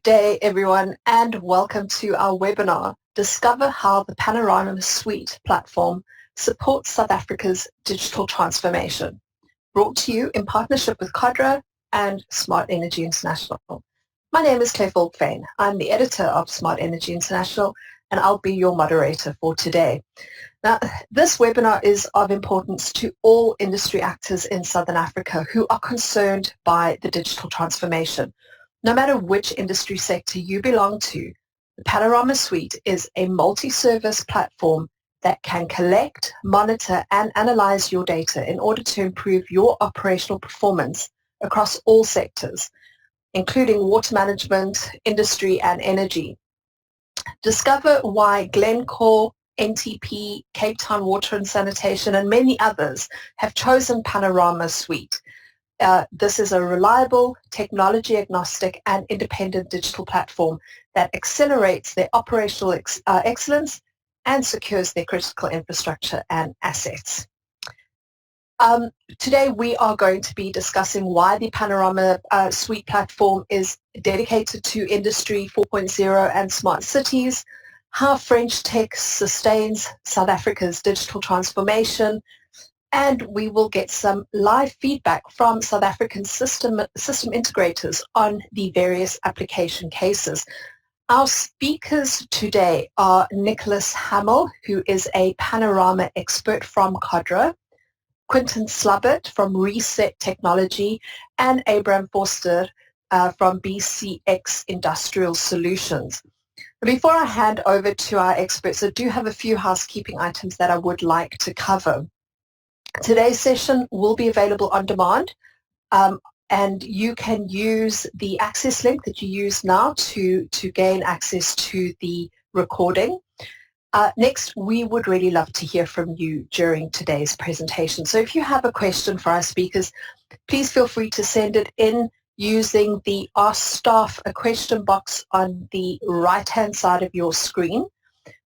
Good day, everyone, and welcome to our webinar, Discover How the Panorama Suite platform supports South Africa's digital transformation, brought to you in partnership with Codra and Smart Energy International. My name is Claire Falkvane. I'm the editor of Smart Energy International, and I'll be your moderator for today. Now, this webinar is of importance to all industry actors in Southern Africa who are concerned by the digital transformation. No matter which industry sector you belong to, the Panorama Suite is a multi-service platform that can collect, monitor, and analyze your data in order to improve your operational performance across all sectors, including water management, industry, and energy. Discover why Glencore, NTP, Cape Town Water and Sanitation, and many others have chosen Panorama Suite. This is a reliable, technology-agnostic and independent digital platform that accelerates their operational excellence and secures their critical infrastructure and assets. Today we are going to be discussing why the Panorama Suite platform is dedicated to Industry 4.0 and smart cities, how French tech sustains South Africa's digital transformation, and we will get some live feedback from South African system integrators on the various application cases. Our speakers today are Nicholas Hamel, who is a Panorama expert from Codra, Quinton Slubbert from Reset Technology, and Abraham Forster from BCX Industrial Solutions. Before I hand over to our experts, I do have a few housekeeping items that I would like to cover. Today's session will be available on demand, and you can use the access link that you use now to gain access to the recording. Next, we would really love to hear from you during today's presentation. So if you have a question for our speakers, please feel free to send it in using the Ask Staff a Question box on the right-hand side of your screen.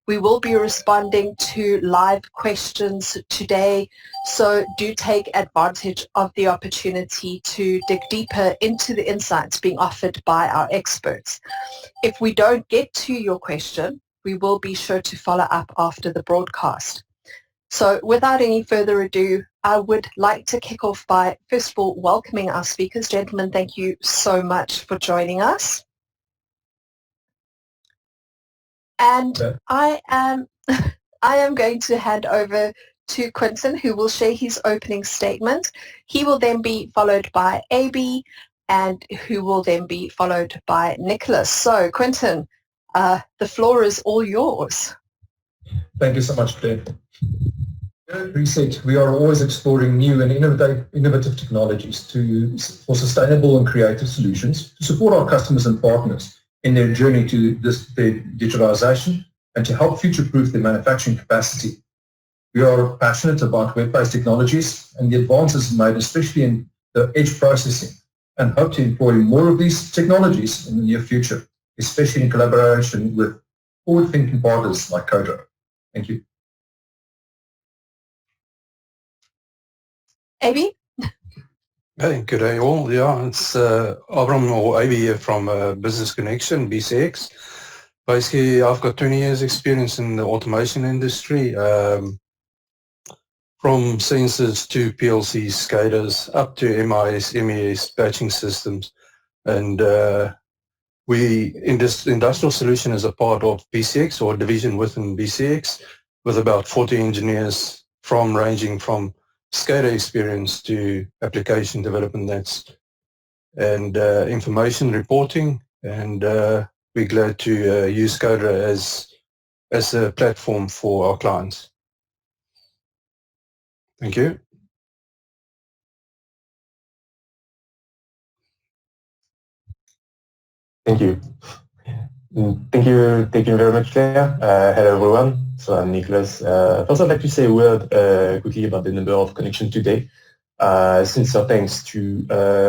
We will be responding to live questions today, so do take advantage of the opportunity to dig deeper into the insights being offered by our experts. If we don't get to your question, we will be sure to follow up after the broadcast. So without any further ado, I would like to kick off by, first of all, welcoming our speakers. Gentlemen, thank you so much for joining us. And I am going to hand over to Quinton, who will share his opening statement. He will then be followed by AB, and who will then be followed by Nicholas. So, Quinton, the floor is all yours. Thank you so much, Claire. At Reset, we are always exploring new and innovative technologies for sustainable and creative solutions to support our customers and partners in their journey to their digitalization and to help future-proof their manufacturing capacity. We are passionate about web-based technologies and the advances made, especially in the edge processing, and hope to employ more of these technologies in the near future, especially in collaboration with forward-thinking partners like Codra. Thank you. AB? Hey, good day all. Yeah, it's Abram or AB here from Business Connection, BCX. Basically, I've got 20 years experience in the automation industry, from sensors to PLCs, SCADAs, up to MIS, MES, batching systems. And Industrial Solution is a part of BCX, or division within BCX, with about 40 engineers ranging from SCADA experience to application development and information reporting, and we're glad to use Codra as a platform for our clients. Thank you. Thank you. Thank you very much, Claire. Hello, everyone. So I'm Nicholas. First, I'd like to say a word quickly about the number of connections today. Sincere thanks to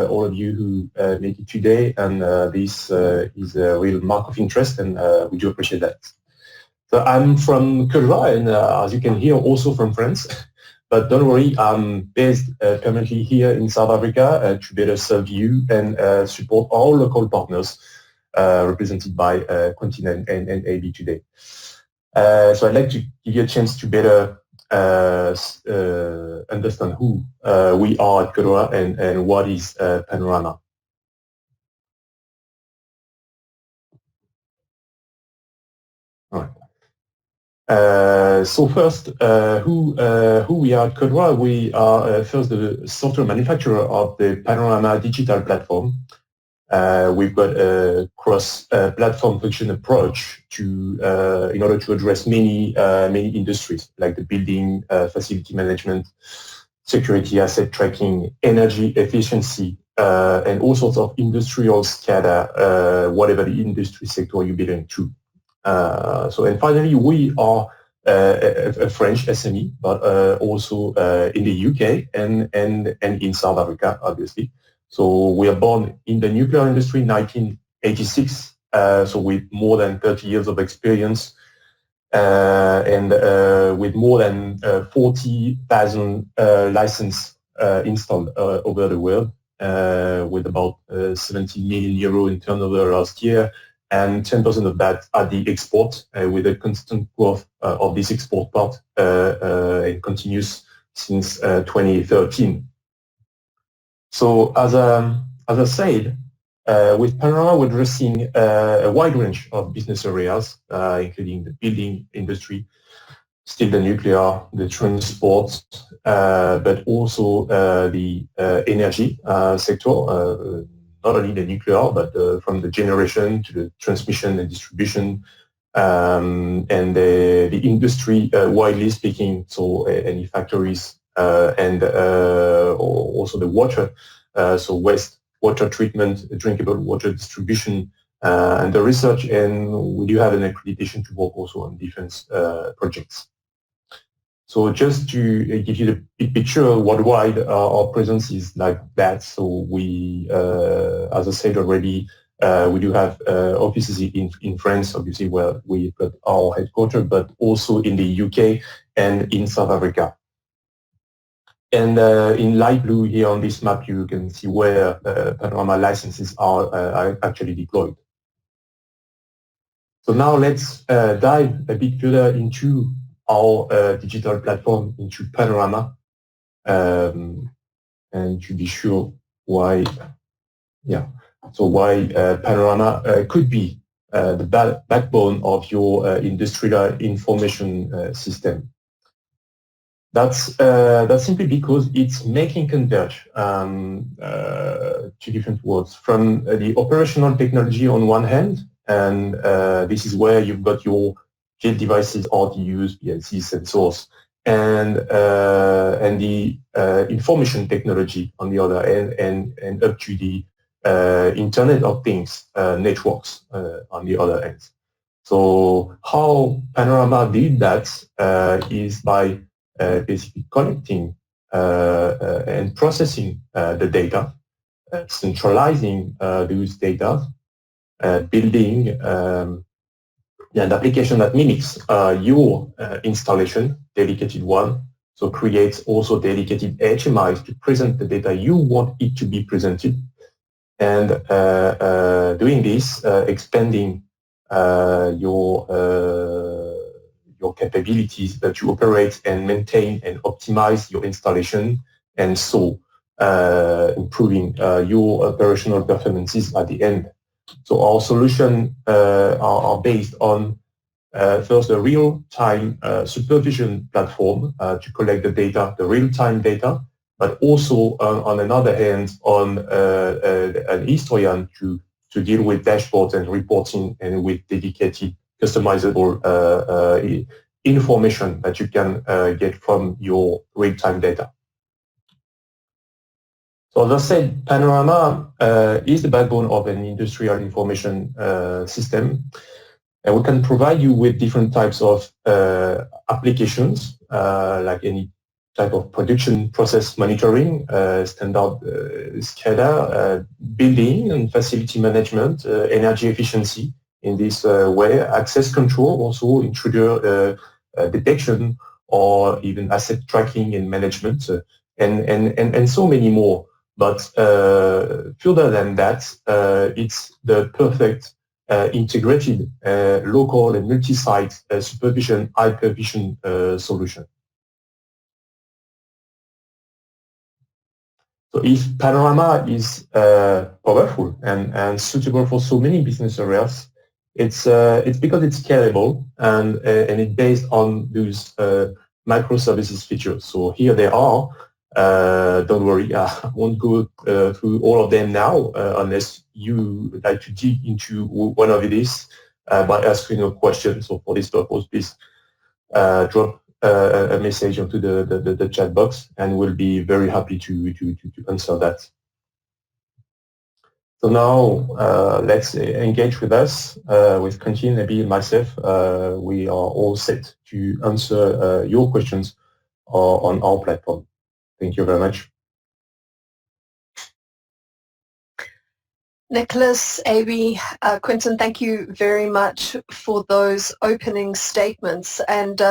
all of you who made it today, and this is a real mark of interest, and we do appreciate that. So I'm from Codra, and as you can hear, also from France. But don't worry, I'm based permanently here in South Africa to better serve you and support all local partners represented by Quentin and AB today. So I'd like to give you a chance to better understand who we are at Codra and what is Panorama. All right. So first, who we are at Codra? We are first the software manufacturer of the Panorama digital platform. We've got a cross-platform function approach to in order to address many industries like the building, facility management, security, asset tracking, energy efficiency, and all sorts of industrial SCADA, whatever the industry sector you belong to. And finally, we are a French SME, but also in the UK and in South Africa, obviously. So we are born in the nuclear industry in 1986, so with more than 30 years of experience and with more than 40,000 licenses installed over the world, with about 70 million euro in turnover last year, and 10% of that at the export, with a constant growth of this export part. It continues since 2013. So as I said, with Panorama, we're addressing a wide range of business areas, including the building industry, still the nuclear, the transport, but also the energy sector, not only the nuclear, but from the generation to the transmission and distribution, and the industry, widely speaking, so any factories, and also the water, so waste water treatment, drinkable water distribution, and the research, and we do have an accreditation to work also on defense projects. So just to give you the big picture, worldwide, our presence is like that. So we, as I said already, we do have offices in France, obviously, where we've got our headquarters, but also in the UK and in South Africa. And in light blue here on this map, you can see where Panorama licenses are actually deployed. So now let's dive a bit further into our digital platform, into Panorama, and to be sure why, so why Panorama could be the backbone of your industrial information system. That's simply because it's making converge two different worlds, from the operational technology on one hand, and this is where you've got your field devices, RTUs, PLCs, sensors, and the information technology on the other end, and up to the Internet of Things networks on the other end. So how Panorama did that is by basically collecting and processing the data, centralizing those data, building an application that mimics your installation, dedicated one, so creates also dedicated HMIs to present the data you want it to be presented, and doing this, expanding your capabilities that you operate and maintain and optimize your installation, and so improving your operational performances at the end. So our solution are based on first a real-time supervision platform to collect the data, the real-time data, but also on another hand on an historian to deal with dashboards and reporting, and with dedicated customizable information that you can get from your real-time data. So as I said, Panorama is the backbone of an industrial information system, and we can provide you with different types of applications, like any type of production process monitoring, standard SCADA, building and facility management, energy efficiency in this way, access control, also intruder detection, or even asset tracking and management, and so many more. But further than that, it's the perfect integrated local and multi-site supervision hypervision solution. So if Panorama is powerful and suitable for so many business areas, it's because it's scalable and it's based on those microservices features. So here they are. Don't worry, I won't go through all of them now unless you would like to dig into one of these by asking a question. So for this purpose, please drop a message onto the chat box, and we'll be very happy to answer that. So now let's engage with us, with Quentin, Nabil, and myself. We are all set to answer your questions on our platform. Thank you very much. Nicholas, AB, Quentin, thank you very much for those opening statements. And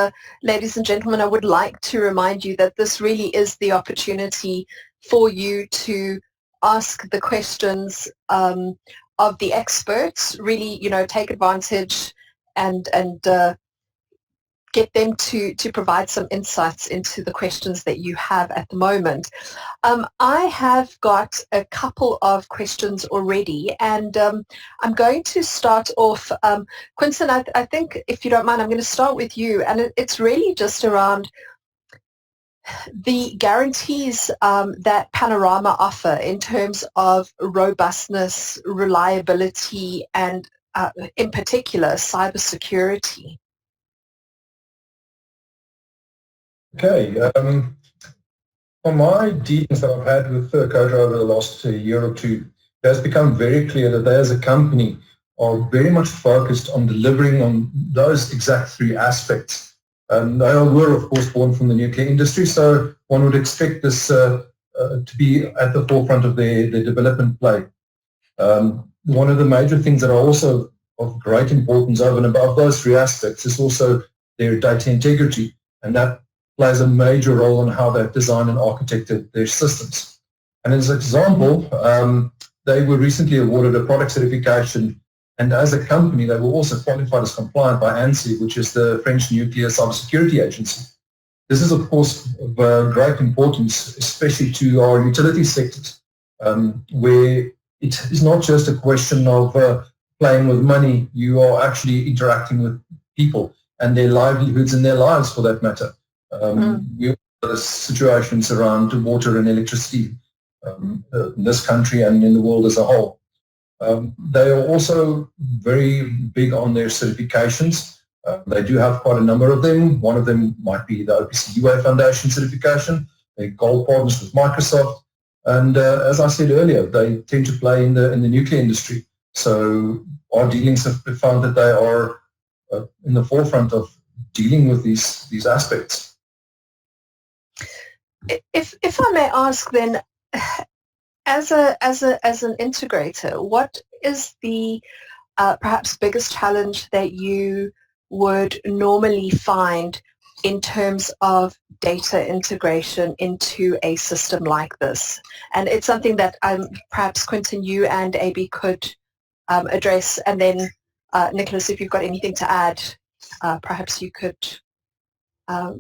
ladies and gentlemen, I would like to remind you that this really is the opportunity for you to ask the questions of the experts, really, take advantage and get them to provide some insights into the questions that you have at the moment. I have got a couple of questions already, and I'm going to start off. Quentin, I think, if you don't mind, I'm going to start with you, and it's really just around the guarantees that Panorama offer in terms of robustness, reliability, and in particular, cybersecurity. Okay. From my dealings that I've had with Codra over the last year or two, it has become very clear that they as a company are very much focused on delivering on those exact three aspects. And they were, of course, born from the nuclear industry, so one would expect this to be at the forefront of their development play. One of the major things that are also of great importance over and above those three aspects is also their data integrity, and that plays a major role in how they've designed and architected their systems. And as an example, they were recently awarded a product certification, and as a company, they were also qualified as compliant by ANSSI, which is the French Nuclear Cybersecurity Agency. This is, of course, of great importance, especially to our utility sectors, where it is not just a question of playing with money. You are actually interacting with people and their livelihoods and their lives, for that matter. We have situations around water and electricity in this country and in the world as a whole. They are also very big on their certifications. They do have quite a number of them. One of them might be the OPC UA Foundation certification. They're gold partners with Microsoft. And as I said earlier, they tend to play in the nuclear industry. So our dealings have found that they are in the forefront of dealing with these aspects. If I may ask then, as an integrator, what is the perhaps biggest challenge that you would normally find in terms of data integration into a system like this? And it's something that perhaps Quentin, you and AB could address, and then Nicholas, if you've got anything to add, perhaps you could.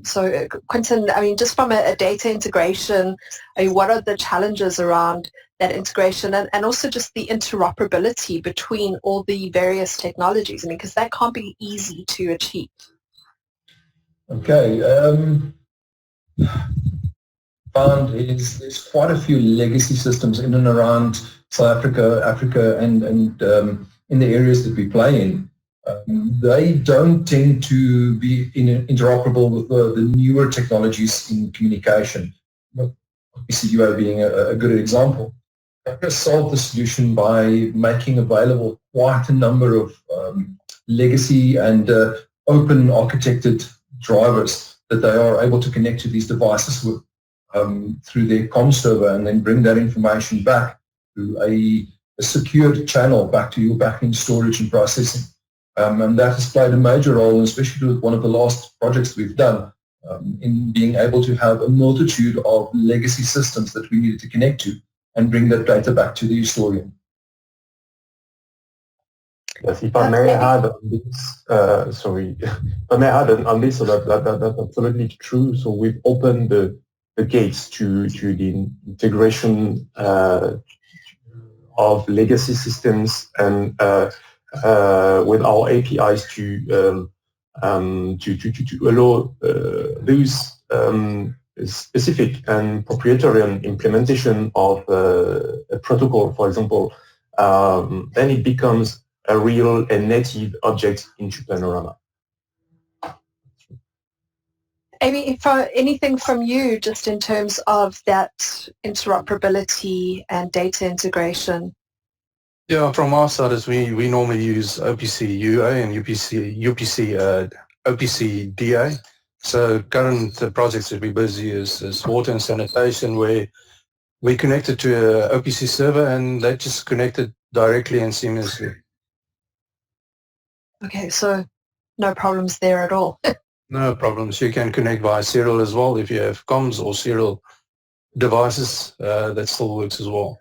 So Quentin, I mean, just from a data integration, what are the challenges around that integration and also just the interoperability between all the various technologies? I mean, because that can't be easy to achieve. Okay. Found is there's quite a few legacy systems in and around South Africa, and in the areas that we play in. They don't tend to be interoperable with the newer technologies in communication. PCUA being a good example. Codra solved the solution by making available quite a number of legacy and open architected drivers that they are able to connect to these devices with through their comm server, and then bring that information back through a secured channel back to your backend storage and processing. And that has played a major role, especially with one of the last projects we've done, in being able to have a multitude of legacy systems that we needed to connect to and bring that data back to the historian. Yes, if I may add on this, sorry, if I may add on this, so that's absolutely true. So we've opened the gates to the integration of legacy systems and with our APIs to allow those specific and proprietary implementation of a protocol, for example, then it becomes a real and native object into Panorama. Amy, anything from you just in terms of that interoperability and data integration? Yeah, from our side, is we normally use OPC UA and OPC DA. So current projects that we're busy is water and sanitation, where we connected to a OPC server and they just connected directly and seamlessly. Okay, so no problems there at all. No problems. You can connect via serial as well if you have comms or serial devices. That still works as well.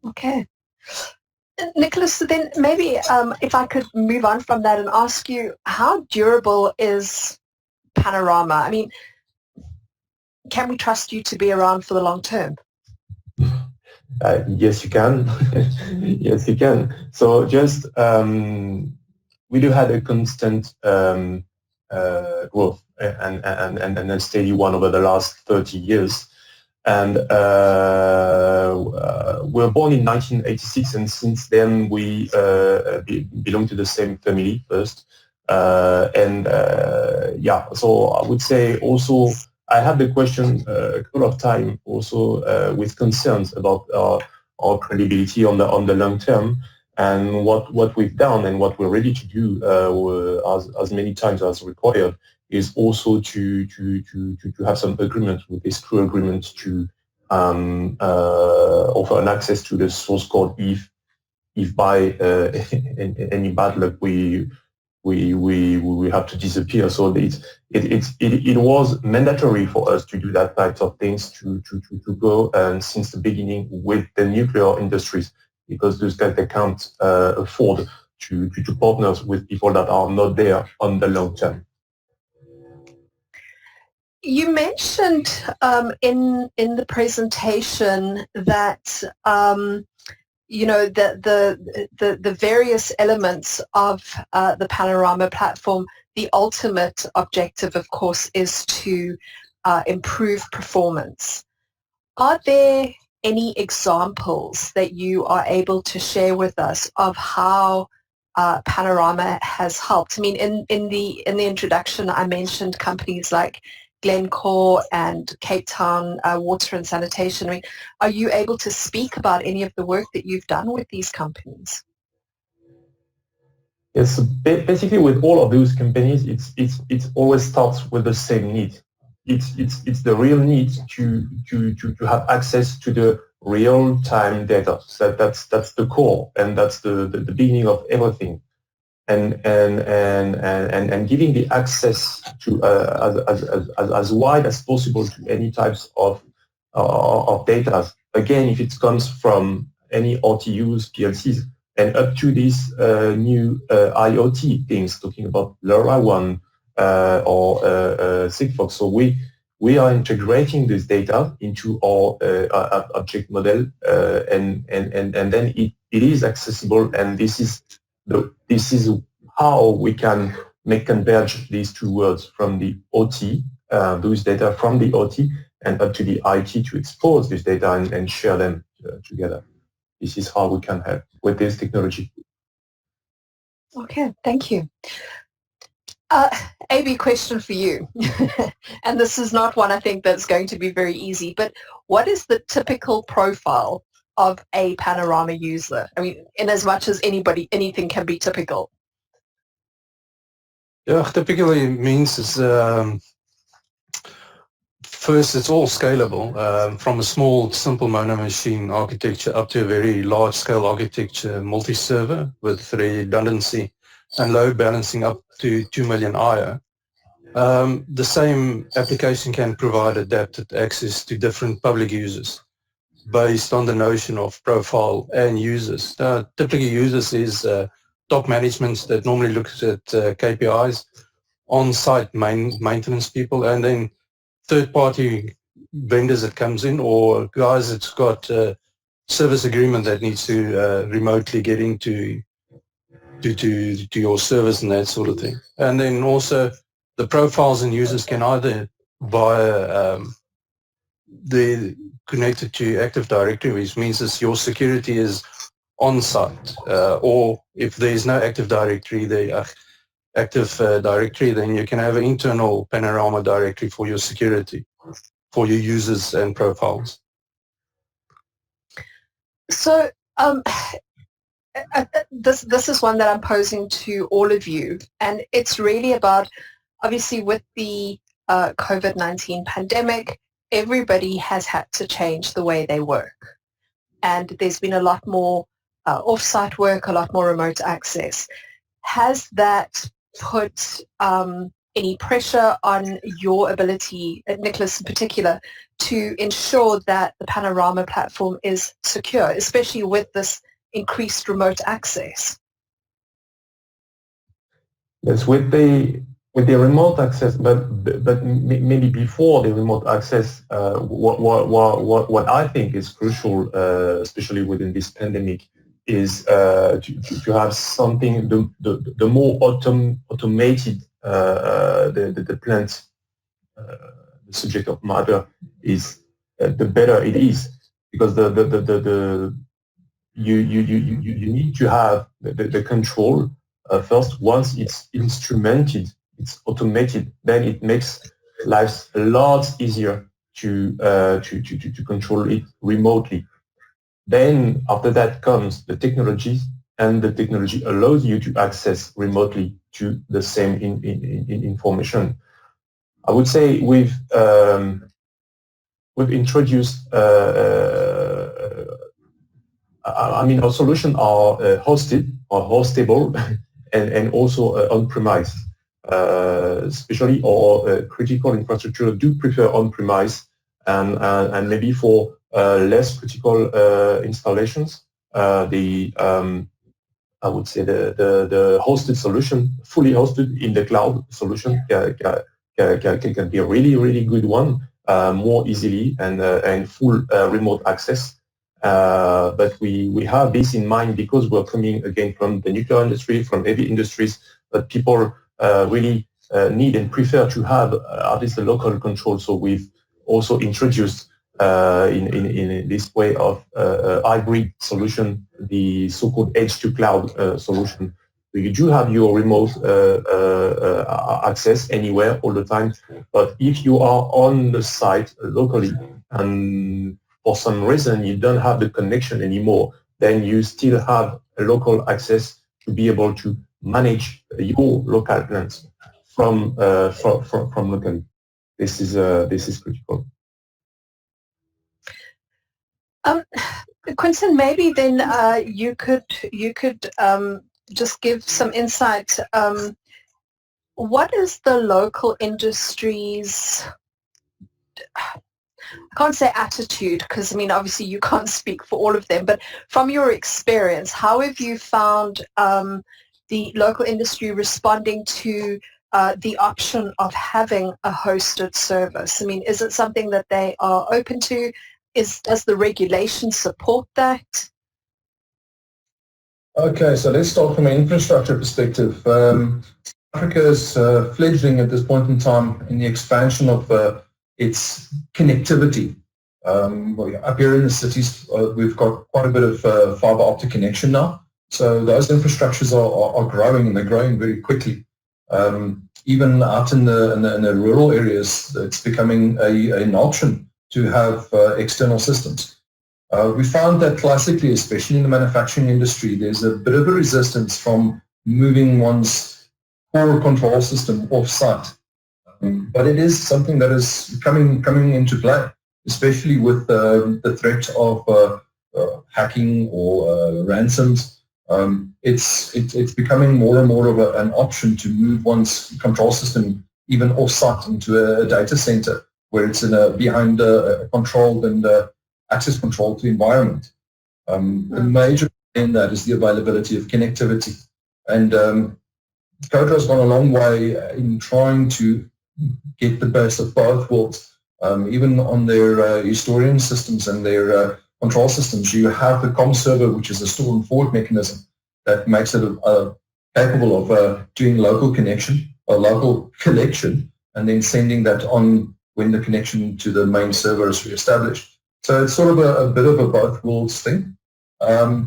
Okay. Nicholas, so then maybe if I could move on from that and ask you, how durable is Panorama? I mean, can we trust you to be around for the long term? Yes, you can. Yes, you can. So just we do have a constant growth and a steady one over the last 30 years. And we were born in 1986, and since then we belong to the same family first. Yeah, so I would say also I had the question a couple of times also with concerns about our credibility on the long term, and what we've done and what we're ready to do as many times as required is also to have some agreement with this crew agreement to offer an access to the source code if by any bad luck we have to disappear. So it was mandatory for us to do that type of things to go and since the beginning with the nuclear industries, because those guys, they can't afford to partner with people that are not there on the long term. You mentioned in the presentation that you know the various elements of the Panorama platform. The ultimate objective, of course, is to improve performance. Are there any examples that you are able to share with us of how Panorama has helped? I mean, in the introduction, I mentioned companies like Glencore and Cape Town Water and Sanitation. I mean, are you able to speak about any of the work that you've done with these companies? Yes, basically with all of those companies, it always starts with the same need. It's the real need to have access to the real-time data. That's the core, and that's the beginning of everything. And giving the access to as wide as possible to any types of data. Again, if it comes from any RTUs, PLCs, and up to these new IoT things, talking about LoRaWAN or Sigfox. So we are integrating this data into our object model, and then it is accessible, and this is how we can make converge these two worlds from the OT, those data from the OT, and up to the IT to expose this data and share them together. This is how we can help with this technology. Okay, thank you. AB, question for you. And this is not one I think that's going to be very easy, but what is the typical profile of a Panorama user? I mean, in as much as anything can be typical. Yeah, typically means is first it's all scalable from a small simple mono machine architecture up to a very large scale architecture, multi-server with redundancy and load balancing up to 2 million IO. The same application can provide adapted access to different public users based on the notion of profile and users. Typically users is top management that normally looks at KPIs, on-site maintenance people, and then third-party vendors that comes in, or guys that's got a service agreement that needs to remotely get into to your service and that sort of thing. And then also the profiles and users can either via they're connected to Active Directory, which means that your security is on-site, or if there's no Active Directory, then you can have an internal Panorama directory for your security, for your users and profiles. So this is one that I'm posing to all of you, and it's really about, obviously, with the COVID-19 pandemic, everybody has had to change the way they work, and there's been a lot more off-site work, a lot more remote access. Has that put any pressure on your ability, Nicholas in particular, to ensure that the Panorama platform is secure, especially with this increased remote access? Yes, with the remote access, but maybe before the remote access, what I think is crucial, especially within this pandemic, is to have something the more automated the plant, the subject of matter is, the better it is, because you need to have the control first. Once it's instrumented, it's automated, then it makes life a lot easier to control it remotely. Then after that comes the technology, and the technology allows you to access remotely to the same information. I would say we've introduced, our solutions are hosted or hostable and also on-premise. Especially our critical infrastructure do prefer on-premise, and maybe for less critical installations, I would say the hosted solution, fully hosted in the cloud solution, can be a really good one, more easily and full remote access. But we have this in mind because we're coming again from the nuclear industry, from heavy industries, but people really need and prefer to have at least a local control. So we've also introduced in this way of hybrid solution, the so-called edge-to-cloud solution. So you do have your remote access anywhere all the time, but if you are on the site locally and for some reason you don't have the connection anymore, then you still have a local access to be able to manage your local plants from locally. This is critical. Quinton, maybe then you could just give some insight. What is the local industry's, I can't say attitude, because obviously you can't speak for all of them, but from your experience, how have you found the local industry responding to the option of having a hosted service? Is it something that they are open to? Does the regulation support that? Okay, so let's start from an infrastructure perspective. Africa is fledgling at this point in time in the expansion of its connectivity. Up here in the cities, we've got quite a bit of fiber optic connection now. So those infrastructures are growing, and they're growing very quickly. Even out in the rural areas, it's becoming an option to have external systems. We found that classically, especially in the manufacturing industry, there's a bit of a resistance from moving one's core control system off-site. But it is something that is coming into play, especially with the threat of hacking or ransoms. It's becoming more and more of an option to move one's control system even off-site into a data center, where it's behind a controlled and access controlled environment. The major in that is the availability of connectivity. And Codra has gone a long way in trying to get the best of both worlds. Even on their historian systems and their control systems, you have the COM server, which is a store and forward mechanism that makes it capable of doing local connection or local collection and then sending that on when the connection to the main server is reestablished. So it's sort of a bit of a both worlds thing. I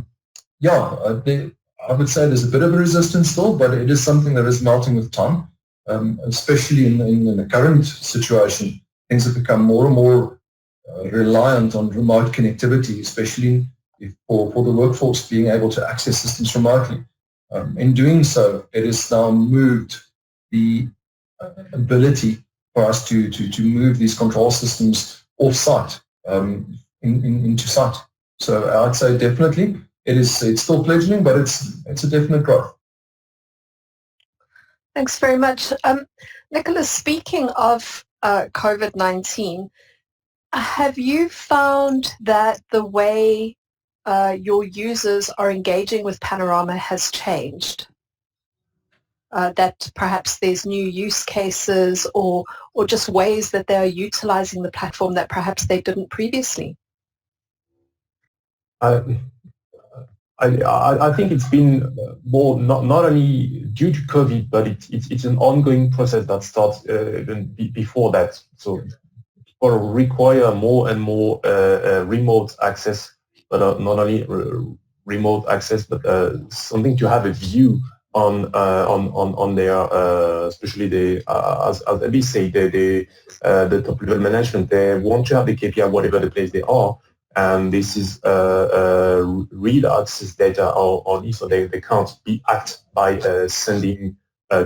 would say there's a bit of a resistance still, but it is something that is melting with time, especially in the current situation. Things have become more and more reliant on remote connectivity, especially for the workforce being able to access systems remotely. In doing so, it has now moved the ability for us to move these control systems off-site into site. So I'd say definitely it's still fledgling, but it's a definite growth. Thanks very much. Nicholas, speaking of COVID-19, have you found that the way your users are engaging with Panorama has changed? That perhaps there's new use cases or just ways that they are utilizing the platform that perhaps they didn't previously? I think it's been more not only due to COVID, but it's an ongoing process that starts even before that. So people require more and more remote access, but not only remote access, but something to have a view on their, especially as Abby said, the top level management. They want to have the KPI whatever the place they are. And this is read access data only, so they can't be hacked by sending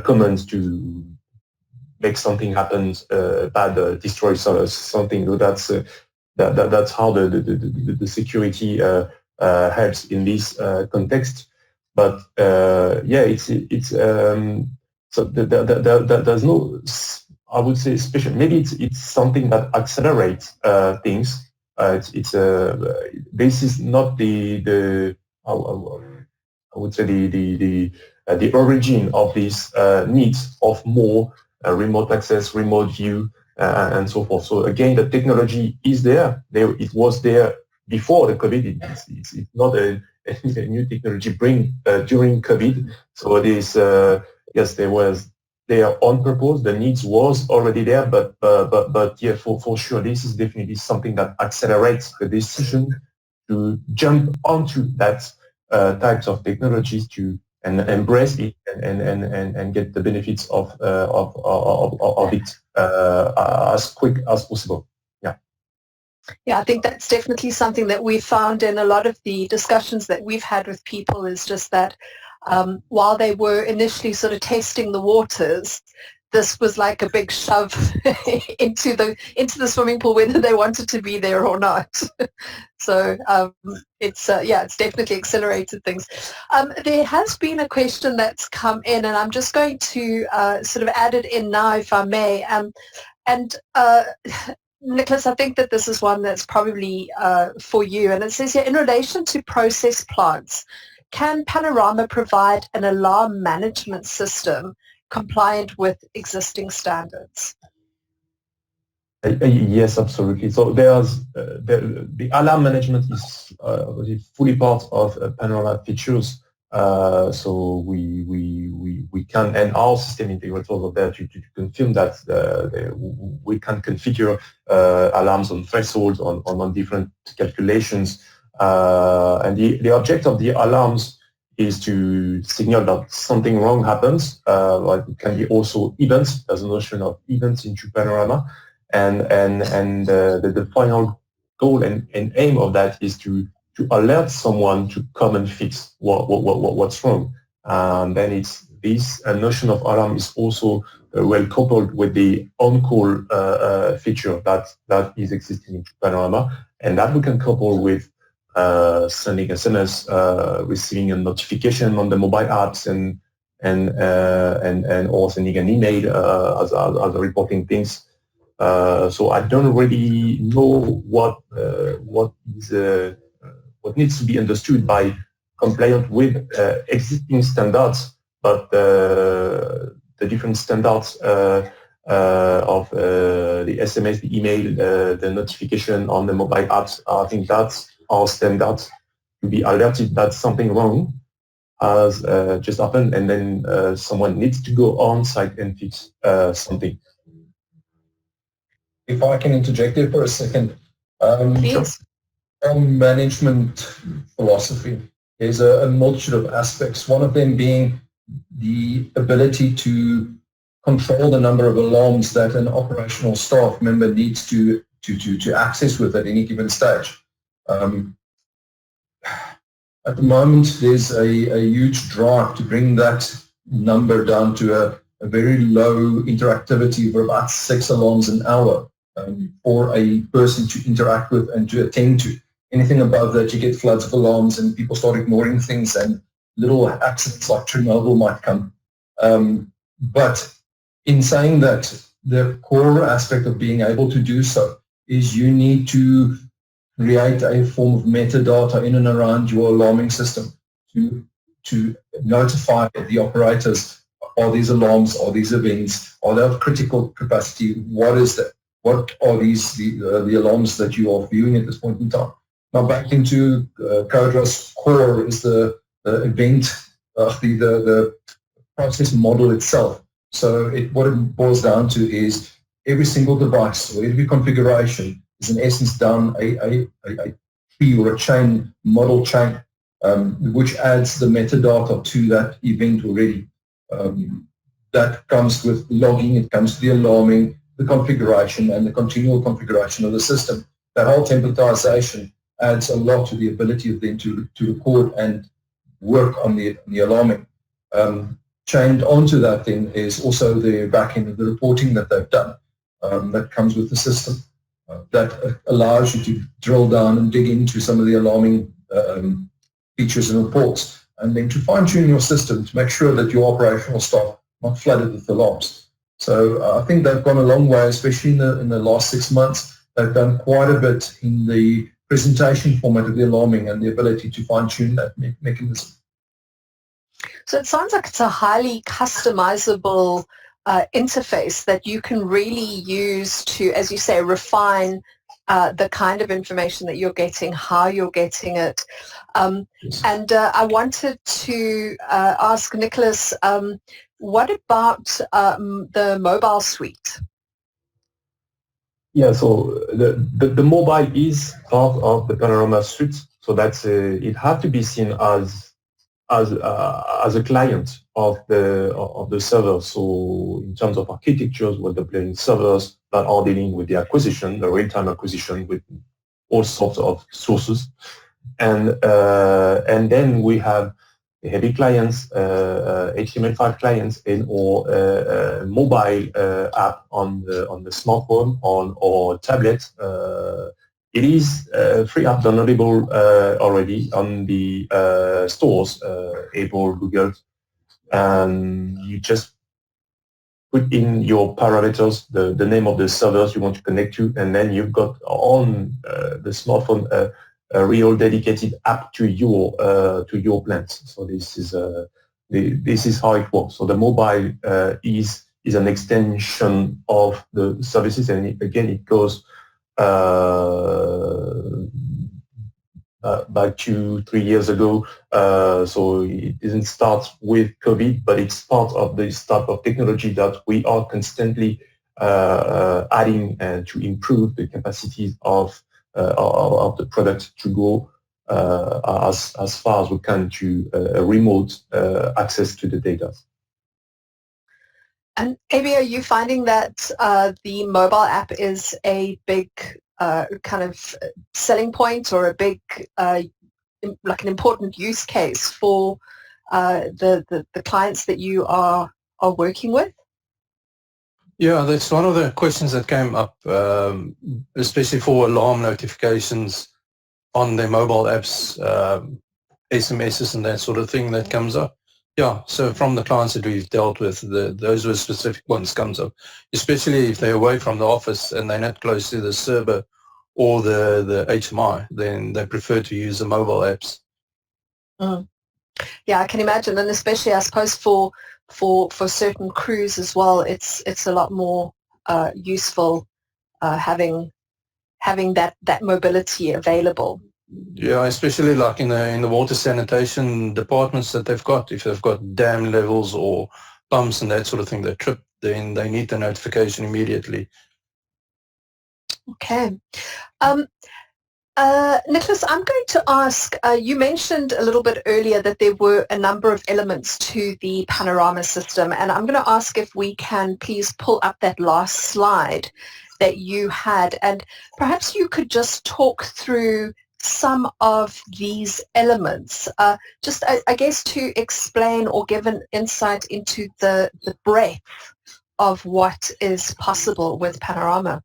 commands to make something happen bad, destroy something. That's how the security helps in this context. But it's so there's no, I would say, special. Maybe it's something that accelerates things. This is not the I would say the origin of these needs of more remote access, remote view, and so forth. So again, the technology is there. It was there before the COVID. It's not a new technology during COVID. So it is yes, they are on purpose. The needs was already there, but yeah, for sure, this is definitely something that accelerates the decision to jump onto that types of technologies and embrace it and get the benefits of it as quick as possible. Yeah, I think that's definitely something that we found in a lot of the discussions that we've had with people, is just that while they were initially sort of testing the waters, this was like a big shove into the swimming pool, whether they wanted to be there or not. So it's definitely accelerated things. There has been a question that's come in, and I'm just going to sort of add it in now, if I may. Nicholas, I think that this is one that's probably for you, and it says here, in relation to process plants, can Panorama provide an alarm management system compliant with existing standards? Yes, absolutely. So there's the alarm management is fully part of Panorama features. So we can, and our system integrators are there to confirm that we can configure alarms on thresholds, on different calculations. And the object of the alarms is to signal that something wrong happens. Like it can be also events. There's a notion of events into Panorama, and the final goal and aim of that is to alert someone to come and fix what's wrong. Then it's this notion of alarm is also well coupled with the on-call feature that is existing in Panorama, and that we can couple with sending SMS, receiving a notification on the mobile apps, and or sending an email as reporting things. So I don't really know what needs to be understood by compliant with existing standards. but the different standards of the SMS, the email, the notification on the mobile apps, I think that's our standards to be alerted that something wrong has just happened, and then someone needs to go on site and fix something. If I can interject there for a second. Please. From management philosophy, there's a multitude of aspects, one of them being the ability to control the number of alarms that an operational staff member needs to access with at any given stage. At the moment, there's a huge drive to bring that number down to a very low interactivity of about 6 alarms an hour for a person to interact with and to attend to. Anything above that, you get floods of alarms and people start ignoring things and little accidents like Chernobyl might come. But in saying that, the core aspect of being able to do so is you need to create a form of metadata in and around your alarming system to notify the operators, are these alarms, are these events, are they of critical capacity, what is that? What are the alarms that you are viewing at this point in time? Now back into Codra's core is the event, the process model itself. So what it boils down to is every single device or every configuration is in essence done a tree or a chain, model chain, which adds the metadata to that event already. That comes with logging, it comes to the alarming, the configuration and the continual configuration of the system. That whole templatization adds a lot to the ability of them to record and work on the alarming. Chained onto that then is also the back end of the reporting that they've done that comes with the system. That allows you to drill down and dig into some of the alarming features and reports, and then to fine-tune your system to make sure that your operational staff are not flooded with alarms. So I think they've gone a long way, especially in the last 6 months. They've done quite a bit in the presentation format of the alarming and the ability to fine-tune that mechanism. So it sounds like it's a highly customizable interface that you can really use to, as you say, refine the kind of information that you're getting, how you're getting it. Yes. And I wanted to ask Nicholas, what about the mobile suite? Yeah, so the mobile is part of the Panorama Suite, so that's it has to be seen as a client of the server. So in terms of architectures, we're deploying servers that are dealing with the acquisition, the real-time acquisition with all sorts of sources, and then we have heavy clients, HTML5 clients, and or mobile app on the smartphone or tablet. It is free app downloadable already on the stores, Apple, Google, and you just put in your parameters, the name of the servers you want to connect to, and then you've got on the smartphone a real dedicated app to your plants. So this is how it works. So the mobile is an extension of the services, and again it goes back 2-3 years ago. So it didn't start with COVID, but it's part of this type of technology that we are constantly adding to improve the capacities of the product to go as far as we can to remote access to the data. And Avi, are you finding that the mobile app is a big kind of selling point or a big, like an important use case for the clients that you are working with? Yeah, that's one of the questions that came up, especially for alarm notifications on their mobile apps, SMSs and that sort of thing that comes up. Yeah, so from the clients that we've dealt with, those were specific ones comes up, especially if they're away from the office and they're not close to the server or the HMI, then they prefer to use the mobile apps. Mm. Yeah, I can imagine, and especially I suppose for certain crews as well, it's a lot more useful having that mobility available. Yeah, especially like in the water sanitation departments that they've got, if they've got dam levels or pumps and that sort of thing that trip, then they need the notification immediately. Okay. Nicholas, I'm going to ask, you mentioned a little bit earlier that there were a number of elements to the Panorama system, and I'm going to ask if we can please pull up that last slide that you had, and perhaps you could just talk through some of these elements, just I guess to explain or give an insight into the breadth of what is possible with Panorama.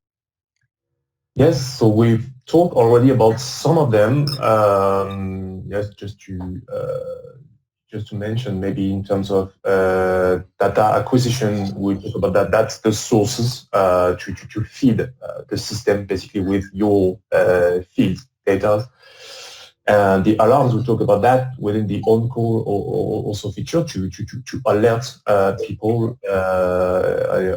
Yes, so we've talked already about some of them. Yes, just to mention, maybe in terms of data acquisition, we talk about that. That's the sources to feed the system basically with your field data. And the alarms, we talk about that within the on-call or also feature to alert people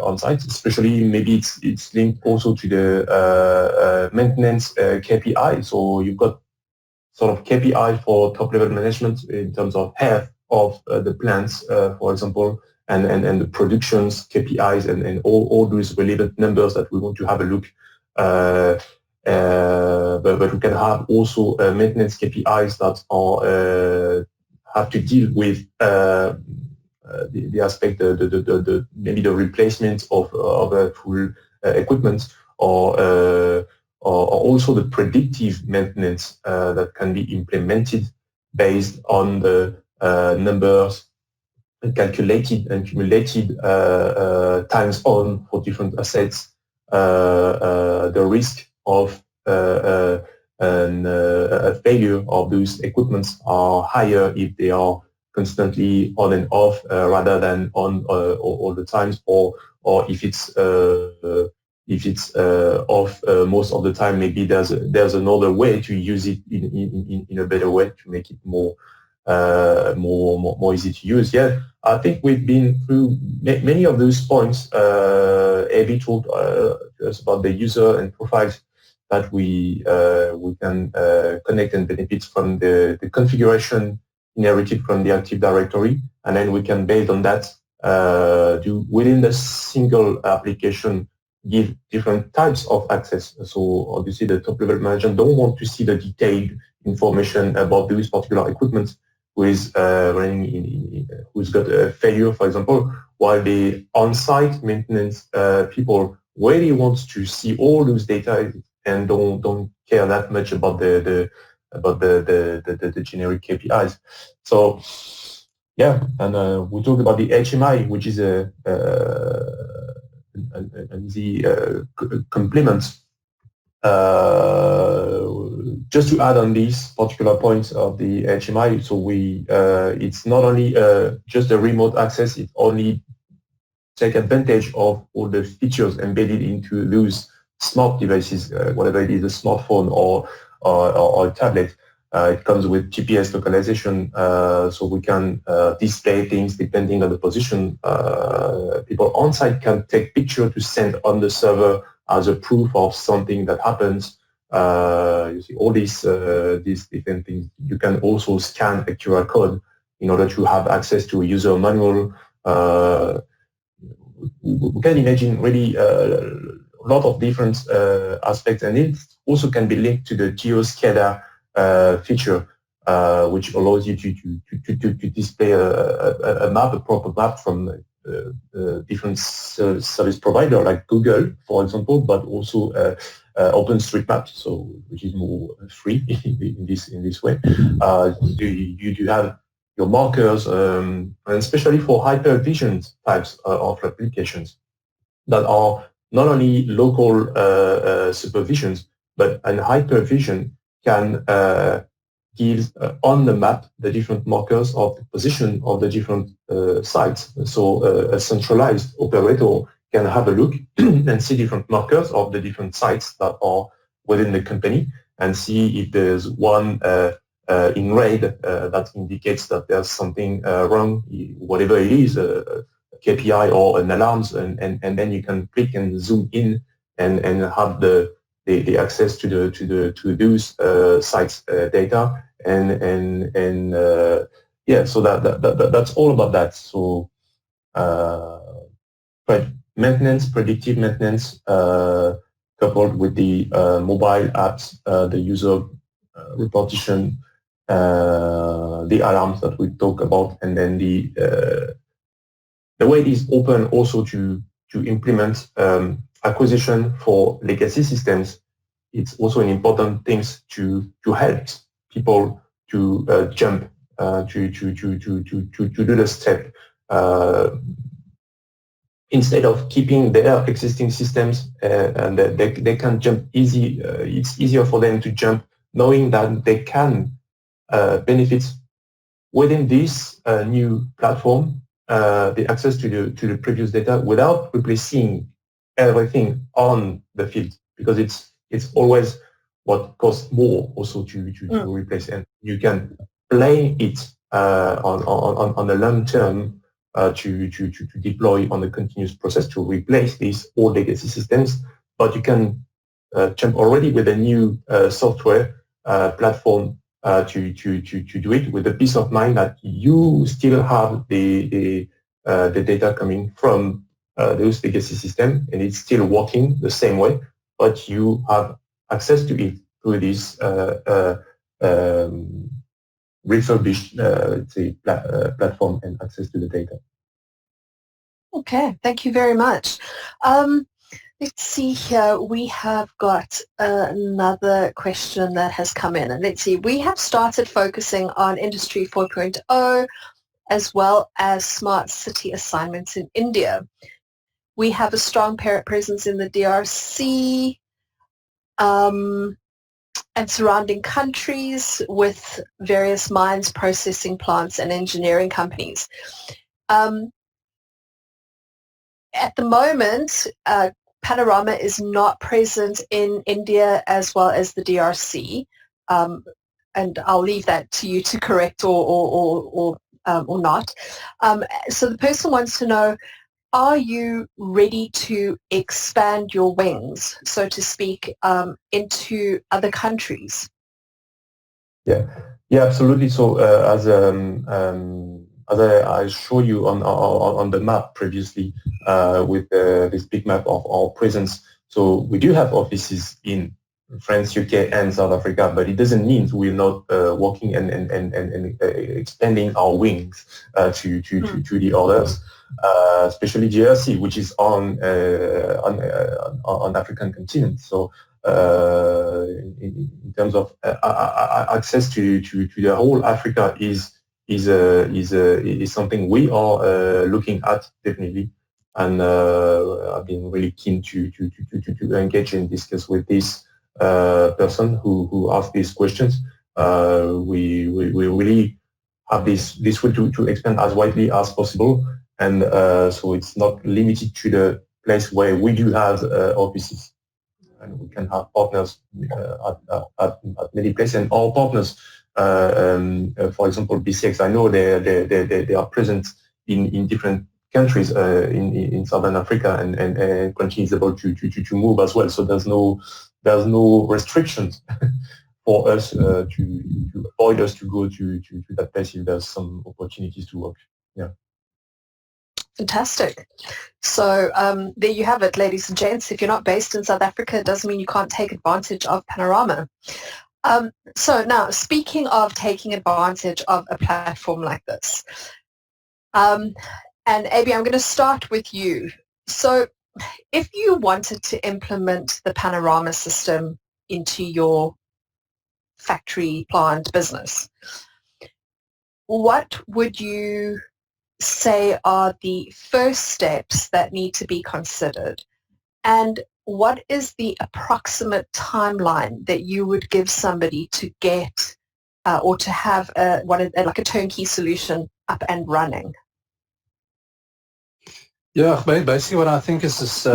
on site, especially maybe it's linked also to the maintenance KPI. So you've got sort of KPI for top-level management in terms of health of the plants, for example, and the productions KPIs and all those relevant numbers that we want to have a look. But we can have also maintenance KPIs that are have to deal with the aspect, maybe the replacement of full equipment or also the predictive maintenance that can be implemented based on the numbers calculated and cumulated times on for different assets, the risk of a failure of those equipments are higher if they are constantly on and off rather than on all the times, or if it's off most of the time, maybe there's another way to use it in a better way to make it more easy to use. Yeah, I think we've been through many of those points. Abby talked to us about the user and profiles that we can connect and benefit from the configuration inherited from the Active Directory, and then we can, based on that, do within the single application give different types of access. So obviously the top-level manager don't want to see the detailed information about those particular equipment who is running who's got a failure, for example, while the on-site maintenance people really want to see all those data and don't care that much about the generic KPIs. So yeah, and we talk about the HMI, which is an easy complement. Just to add on these particular points of the HMI, so it's not only just a remote access, it only take advantage of all the features embedded into those smart devices, whatever it is, a smartphone or a tablet. It comes with GPS localization, so we can display things depending on the position. People on site can take picture to send on the server as a proof of something that happens. You see all these different things. You can also scan a QR code in order to have access to a user manual. We can imagine really a lot of different aspects, and it also can be linked to the GeoSCADA feature, which allows you to display a map, a proper map from different service provider like Google, for example, but also OpenStreetMap, so which is more free in this way. You have your markers, and especially for Hypervision types of applications that are not only local supervisions, but an Hypervision can give on the map the different markers of the position of the different sites. So a centralized operator can have a look and see different markers of the different sites that are within the company and see if there's one in red, that indicates that there's something wrong, whatever it is, a KPI or an alarms, and then you can click and zoom in and have the access to those sites data yeah, so that's all about that. So maintenance, predictive maintenance, coupled with the mobile apps, the user reportation, the alarms that we talk about, and then the way it is open also to implement acquisition for legacy systems. It's also an important thing to help people to jump to do the step instead of keeping their existing systems, and they can jump easy. It's easier for them to jump knowing that they can benefit within this new platform the access to the previous data without replacing everything on the field, because it's always what costs more also to replace, and you can play it on the long term to deploy on the continuous process to replace these old legacy systems, but you can jump already with a new software platform to do it with the peace of mind that you still have the data coming from those legacy systems, and it's still working the same way, but you have access to it through this refurbished let's say platform and access to the data. Okay, thank you very much. Let's see here. We have got another question that has come in. And let's see, we have started focusing on Industry 4.0 as well as smart city assignments in India. We have a strong presence in the DRC and surrounding countries with various mines, processing plants, and engineering companies. At the moment, Panorama is not present in India as well as the DRC, and I'll leave that to you to correct or not. So the person wants to know, are you ready to expand your wings, so to speak, into other countries? Yeah, absolutely. So as I showed you on the map previously with this big map of our presence, so we do have offices in France, UK, and South Africa, but it doesn't mean we're not working and expanding our wings to the others, especially DRC, which is on African continent. So in terms of access to the whole Africa is something we are looking at definitely, and I've been really keen to engage and discuss with this person who asked these questions. We really have this way to expand as widely as possible, and so it's not limited to the place where we do have offices, and we can have partners at many places. And our partners, for example, BCX, I know they are present in different countries in Southern Africa, and country is able to move as well. So there's no restrictions for us to avoid us to go to that place if there's some opportunities to work. Yeah. Fantastic. So there you have it, ladies and gents. If you're not based in South Africa, it doesn't mean you can't take advantage of Panorama. So now, speaking of taking advantage of a platform like this, and Abi, I'm going to start with you. So if you wanted to implement the Panorama system into your factory plant business, what would you say are the first steps that need to be considered, and what is the approximate timeline that you would give somebody to get or to have like a turnkey solution up and running? Yeah, basically what I think is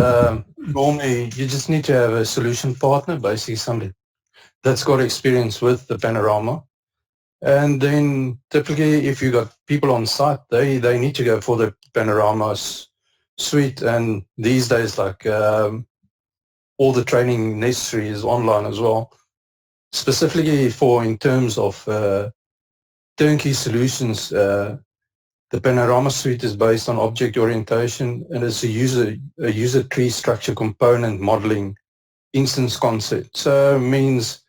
normally you just need to have a solution partner, basically somebody that's got experience with the Panorama, And then typically if you got people on site, they need to go for the Panorama Suite. And these days, like all the training necessary is online as well. Specifically for in terms of turnkey solutions, the Panorama Suite is based on object orientation, and it's a user tree structure component modeling instance concept. So it means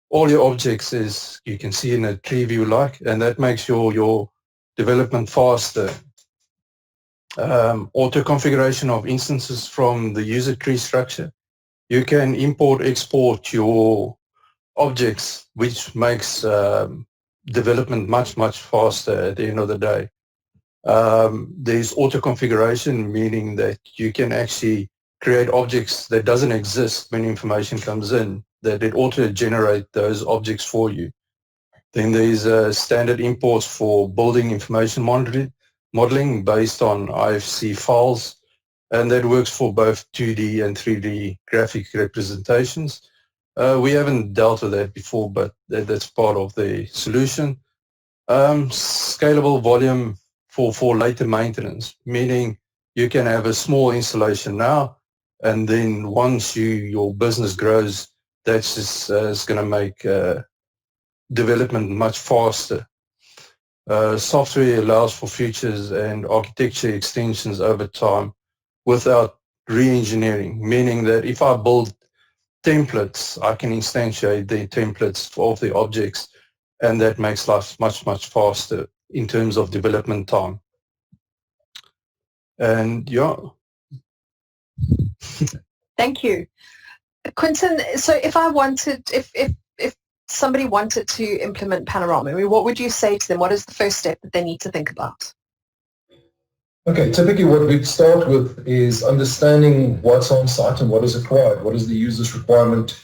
all your objects is you can see in a tree view like, and that makes your development faster. Auto configuration of instances from the user tree structure. You can import, export your objects, which makes development much faster at the end of the day. There's auto configuration, meaning that you can actually create objects that doesn't exist when information comes in, that it auto generate those objects for you. Then there's standard imports for building information modeling based on IFC files, and that works for both 2D and 3D graphic representations. We haven't dealt with that before, but that's part of the solution. Scalable volume for later maintenance, meaning you can have a small installation now, and then once your business grows, that's just is going to make development much faster. Software allows for features and architecture extensions over time without re-engineering, meaning that if I build templates, I can instantiate the templates of the objects, and that makes life much faster in terms of development time. And yeah. Thank you. Quinton, so if somebody wanted to implement Panorama, I mean, what would you say to them? What is the first step that they need to think about? Okay, typically what we'd start with is understanding what's on site and what is required. What is the user's requirement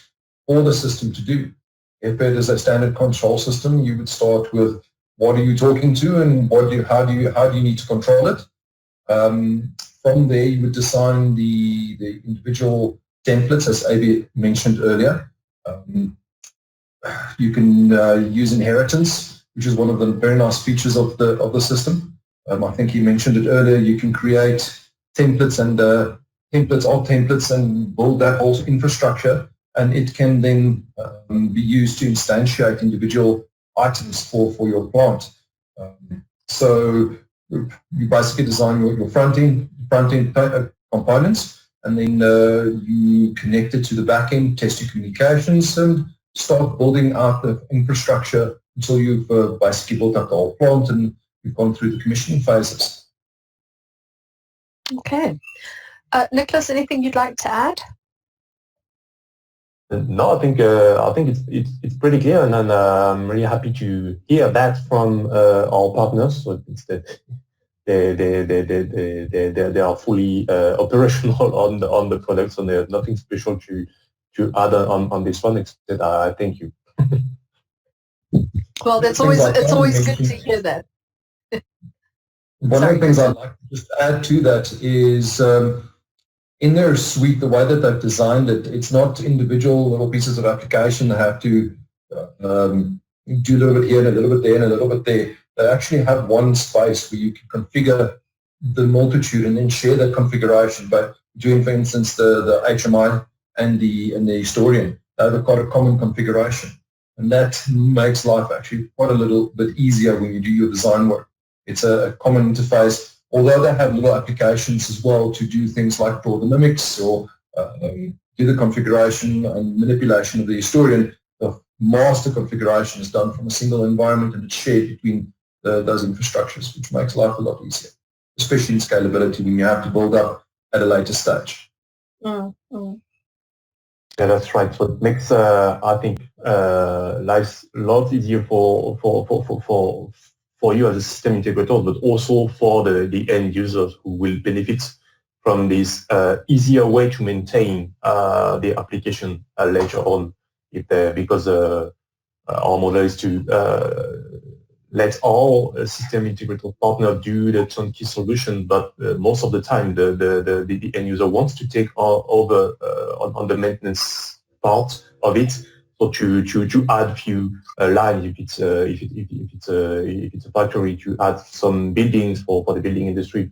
for the system to do? If it is a standard control system, you would start with what are you talking to and how do you need to control it? From there, you would design the individual templates, as Avi mentioned earlier. You can use inheritance, which is one of the very nice features of the system. I think he mentioned it earlier. You can create templates and templates of templates and build that whole infrastructure, and it can then be used to instantiate individual items for your plant. So you basically design your front-end components, and then you connect it to the back-end, test your communications, and start building out the infrastructure until you've basically built up the whole plant and you've gone through the commissioning phases. Okay. Nicholas, anything you'd like to add? No, I think it's pretty clear, and I'm really happy to hear that from our partners. So it's that they are fully operational on the product, so there's nothing special to add on this one. Except thank you. Well, it's always good to hear that. One of the things I'd like to just add to that is in their suite, the way that they've designed it, it's not individual little pieces of application that have to do a little bit here and a little bit there and a little bit there. They actually have one space where you can configure the multitude and then share that configuration. But doing, for instance, the HMI and the historian, they have got a common configuration. And that makes life actually quite a little bit easier when you do your design work. It's a common interface, although they have little applications as well to do things like draw the mimics or do the configuration and manipulation of the historian. The master configuration is done from a single environment and it's shared between those infrastructures, which makes life a lot easier, especially in scalability when you have to build up at a later stage. Mm-hmm. Yeah, that's right. So it makes, I think, life a lot easier for you as a system integrator, but also for the end users who will benefit from this easier way to maintain the application later on, because our model is to let all system integrator partner do the turnkey solution, but most of the time the end user wants to take over on the maintenance part of it. So to add few lines, if it's a factory, to add some buildings for the building industry,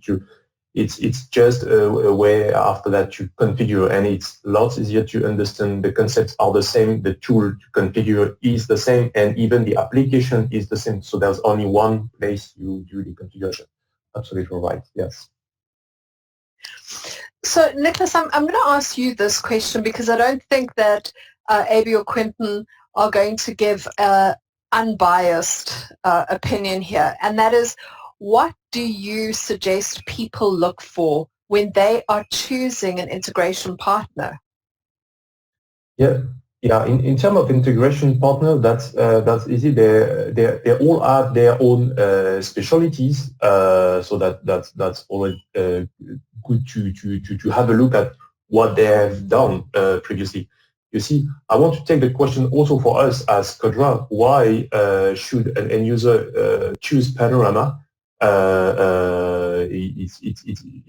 it's just a way after that to configure, and it's lots easier to understand. The concepts are the same, the tool to configure is the same, and even the application is the same. So there's only one place you do the configuration. Absolutely right, yes. So Nicholas, I'm going to ask you this question because I don't think that Aby or Quentin are going to give an unbiased opinion here, and that is, what do you suggest people look for when they are choosing an integration partner? Yeah. In terms of integration partner, that's easy. They all have their own specialties. So that's already good to have a look at what they have done previously. You see, I want to take the question also for us as Codra. Why should an end user choose Panorama?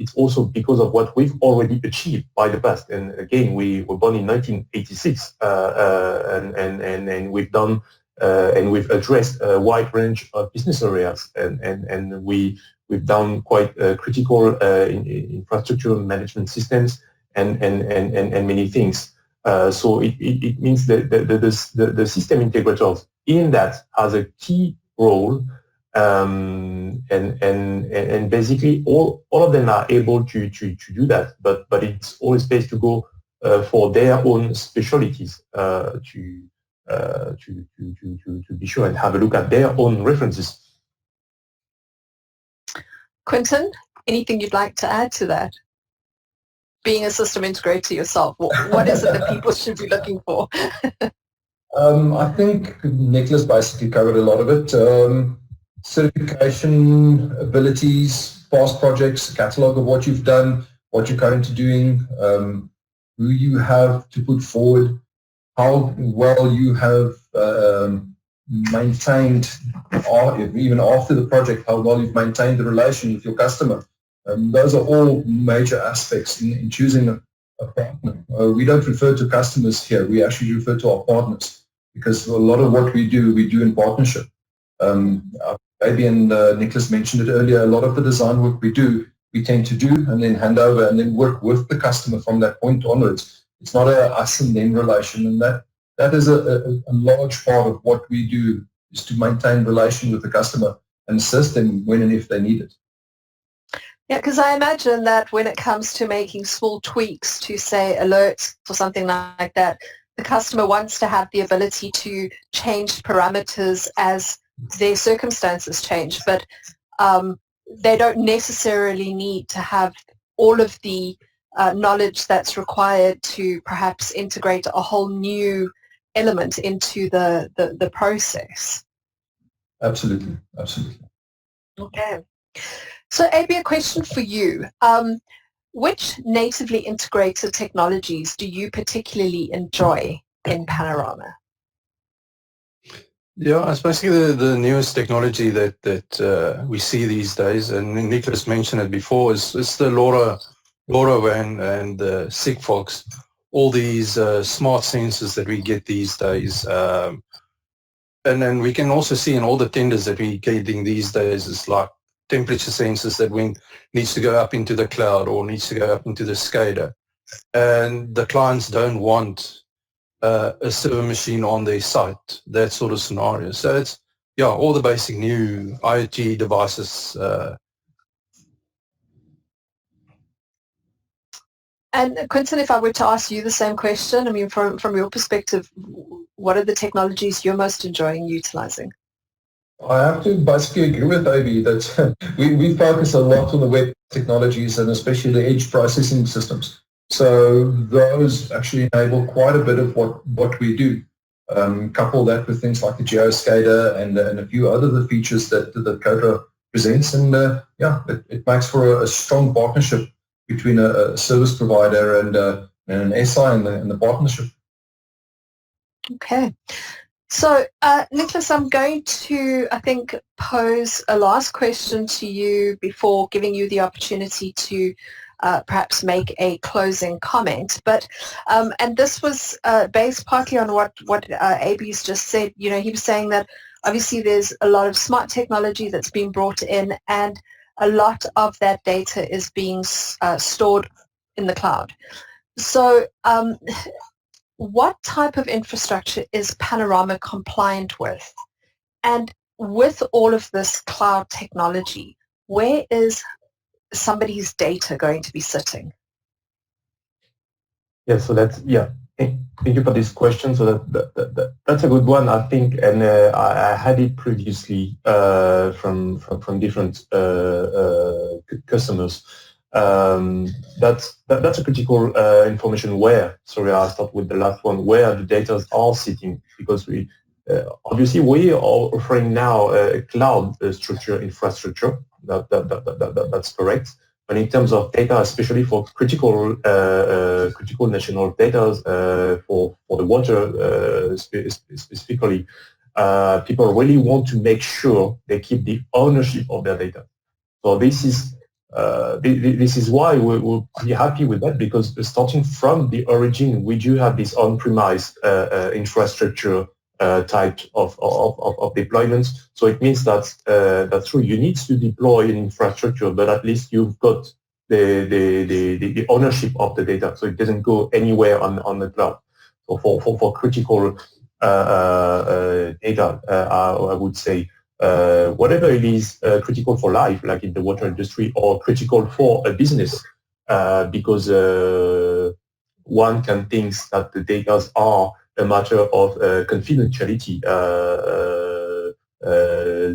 It's also because of what we've already achieved by the past. And again, we were born in 1986, and we've done and we've addressed a wide range of business areas, and we've done quite critical infrastructure management systems and many things. So it means that the system integrators in that has a key role. And basically all of them are able to do that, but it's always best to go for their own specialties to be sure and have a look at their own references. Quentin, anything you'd like to add to that? Being a system integrator yourself, what is it that people should be looking for? I think Nicholas basically covered a lot of it. Certification, abilities, past projects, catalog of what you've done, what you're currently doing, who you have to put forward, how well you have maintained, even after the project, how well you've maintained the relation with your customer. Those are all major aspects in choosing a partner. We don't refer to customers here. We actually refer to our partners, because a lot of what we do in partnership. Aby and Nicholas mentioned it earlier, a lot of the design work we tend to do and then hand over and then work with the customer from that point onwards. It's not a us and them relation, and that is a large part of what we do, is to maintain relation with the customer and assist them when and if they need it. Yeah, because I imagine that when it comes to making small tweaks to, say, alerts or something like that, the customer wants to have the ability to change parameters as their circumstances change, but they don't necessarily need to have all of the knowledge that's required to perhaps integrate a whole new element into the process. Absolutely. Okay. So, Aby, a question for you. Which natively integrated technologies do you particularly enjoy in Panorama? Yeah, it's basically the newest technology that we see these days, and Nicholas mentioned it before, is the LoRaWAN and the Sigfox, all these smart sensors that we get these days. And then we can also see in all the tenders that we're getting these days, it's like temperature sensors that needs to go up into the cloud or needs to go up into the SCADA. And the clients don't want a server machine on their site, that sort of scenario. So it's, yeah, all the basic new IoT devices. And Quentin, if I were to ask you the same question, I mean, from your perspective, what are the technologies you're most enjoying utilizing? I have to basically agree with Aby that we focus a lot on the web technologies and especially the edge processing systems. So those actually enable quite a bit of what we do. Couple that with things like the SCADA and a few other features that Codra presents, and it makes for a strong partnership between a service provider and an SI and the partnership. Okay. So, Nicholas, I'm going to, I think, pose a last question to you before giving you the opportunity to perhaps make a closing comment. But and this was based partly on what AB's just said. You know, he was saying that obviously there's a lot of smart technology that's being brought in, and a lot of that data is being stored in the cloud. So what type of infrastructure is Panorama compliant with? And with all of this cloud technology, where is somebody's data going to be sitting? Yeah, so that's, yeah. Thank you for this question. So that's a good one, I think, and I had it previously from different customers. That's a critical information where. Sorry, I'll start with the last one. Where the data are sitting, because we obviously we are offering now a cloud structure infrastructure. That's correct. But in terms of data, especially for critical national data for the water specifically, people really want to make sure they keep the ownership of their data. So this is why we're pretty happy with that, because starting from the origin, we do have this on-premise infrastructure type of deployments. So it means that that's true. You need to deploy an infrastructure, but at least you've got the ownership of the data, so it doesn't go anywhere on the cloud. So for critical data, I would say whatever it is critical for life, like in the water industry, or critical for a business, because one can think that the data are a matter of confidentiality,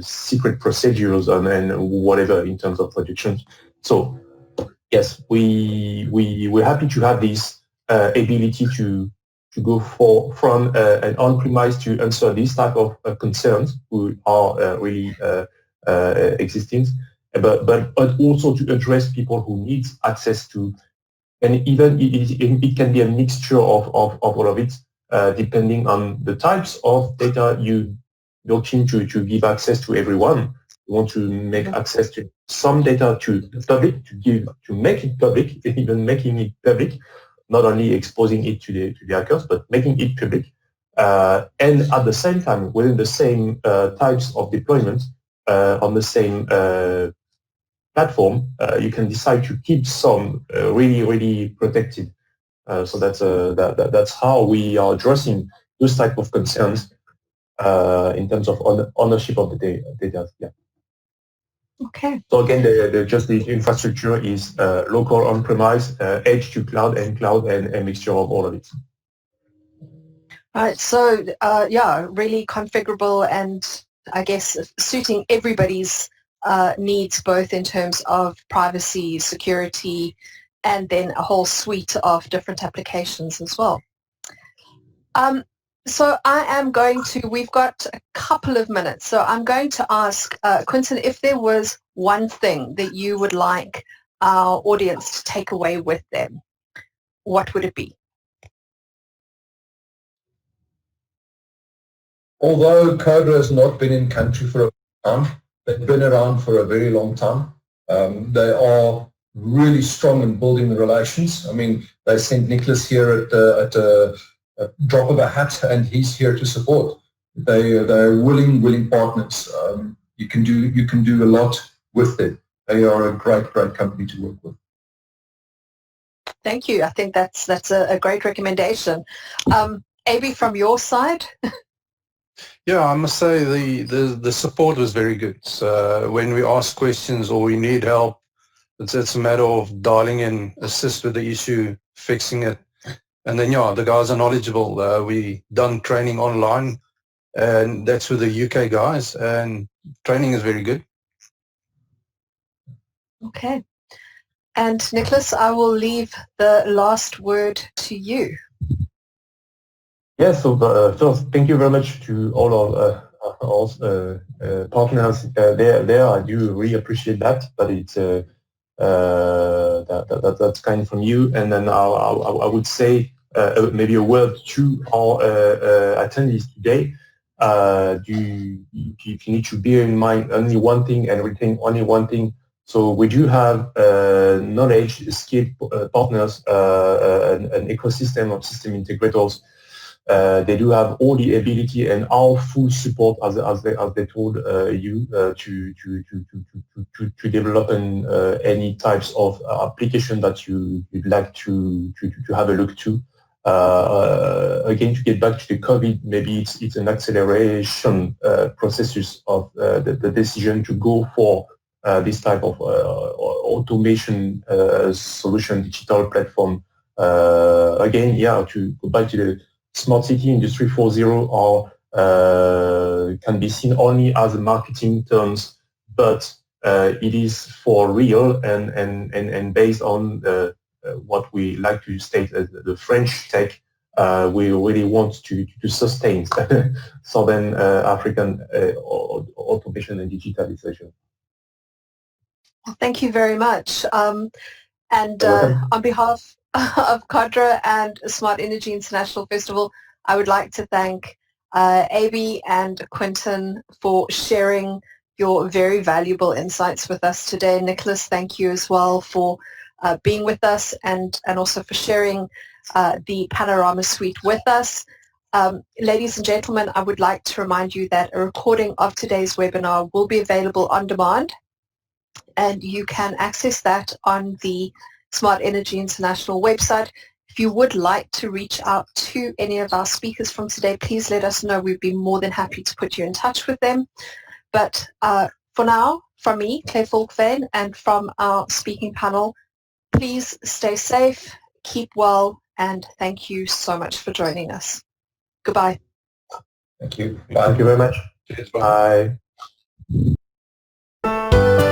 secret procedures, and whatever in terms of production. So yes, we're happy to have this ability to go from an on-premise to answer these type of concerns who are really existing, but also to address people who need access to, and even it can be a mixture of all of it, depending on the types of data you're looking to give access to everyone. You want to make access to some data to the public, to make it public, even making it public, not only exposing it to the hackers, but making it public. And at the same time, within the same types of deployment, on the same platform, you can decide to keep some really protected. So that's how we are addressing those type of concerns in terms of ownership of the data. Yeah. Okay. So again, the infrastructure is local on-premise, edge to cloud, and a mixture of all of it. Right. So yeah, really configurable, and I guess suiting everybody's needs, both in terms of privacy, security, and then a whole suite of different applications as well. So I am going to, we've got a couple of minutes, so I'm going to ask Quinton, if there was one thing that you would like our audience to take away with them, what would it be? Although Codra has not been in country for a long time, they've been around for a very long time. They are really strong in building the relations. I mean, they sent Nicholas here at a drop of a hat, and he's here to support. They're willing partners. You can do a lot with them. They are a great company to work with. Thank you. I think that's a great recommendation. AB, from your side? Yeah, I must say the support was very good. So when we ask questions or we need help, it's a matter of dialing in, assist with the issue, fixing it. And then, yeah, the guys are knowledgeable. We done training online, and that's with the UK guys, and training is very good. Okay. And Nicholas, I will leave the last word to you. Yeah, so first, thank you very much to all of our partners there. I do really appreciate that, but it's that's kind from you. And then I would say maybe a word to our attendees today. You need to bear in mind only one thing and retain only one thing. So we do have knowledge, skilled partners, an ecosystem of system integrators. They do have all the ability and our full support, as they told you, to develop any types of application that you'd like to have a look to. Again, to get back to the COVID, maybe it's an acceleration processes of the decision to go for this type of automation solution, digital platform. Again, yeah, to go back to the Smart City Industry 4.0 can be seen only as marketing terms, but it is for real and based on what we like to state as the French tech. We really want to sustain Southern African automation and digitalization. Thank you very much. On behalf of Codra and Smart Energy International Festival, I would like to thank Aby and Quentin for sharing your very valuable insights with us today. Nicholas, thank you as well for being with us and also for sharing the Panorama Suite with us. Ladies and gentlemen, I would like to remind you that a recording of today's webinar will be available on demand, and you can access that on the Smart Energy International website. If you would like to reach out to any of our speakers from today, please let us know. We'd be more than happy to put you in touch with them. But for now, from me, Claire Falkvane, and from our speaking panel, please stay safe, keep well, and thank you so much for joining us. Goodbye. Thank you. Bye. Thank you very much. Cheers, bye. Bye.